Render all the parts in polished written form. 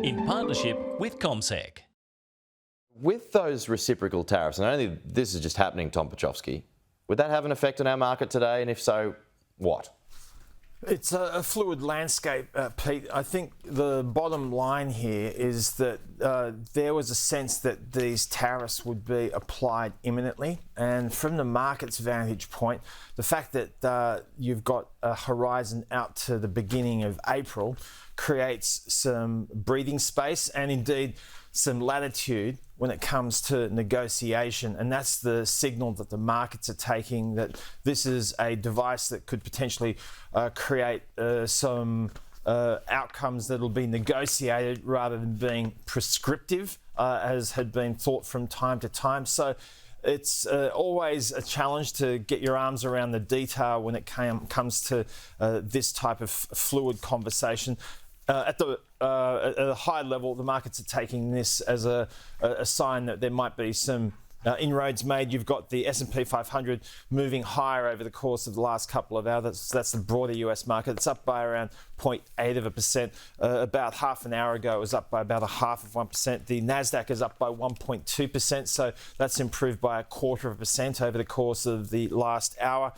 in partnership with CommSec. With those reciprocal tariffs, and only this is just happening, Tom Piotrowski, would that have an effect on our market today? And if so, what? It's a fluid landscape, Pete. I think the bottom line here is that there was a sense that these tariffs would be applied imminently. And from the market's vantage point, the fact that you've got a horizon out to the beginning of April creates some breathing space and indeed some latitude when it comes to negotiation, and that's the signal that the markets are taking, that this is a device that could potentially create some outcomes that will be negotiated rather than being prescriptive, as had been thought from time to time. So it's always a challenge to get your arms around the detail when it comes to this type of fluid conversation. At a high level, the markets are taking this as a sign that there might be some inroads made. You've got the S&P 500 moving higher over the course of the last couple of hours. That's the broader US market. It's up by around 0.8%. About half an hour ago, it was up by about 0.5%. The Nasdaq is up by 1.2%, so that's improved by 0.25% over the course of the last hour.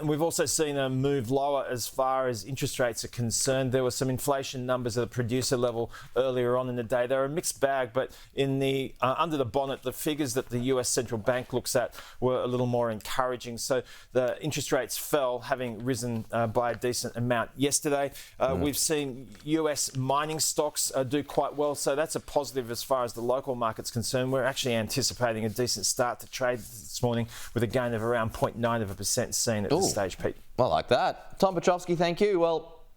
We've also seen a move lower as far as interest rates are concerned. There were some inflation numbers at the producer level earlier on in the day. They're a mixed bag, but in the under the bonnet, the figures that the US Central Bank looks at were a little more encouraging. So the interest rates fell, having risen by a decent amount yesterday. We've seen US mining stocks do quite well, so that's a positive as far as the local market's concerned. We're actually anticipating a decent start to trade this morning with a gain of around 0.9% seen at this stage, Pete. I like that. Tom Piotrowski, thank you. Well,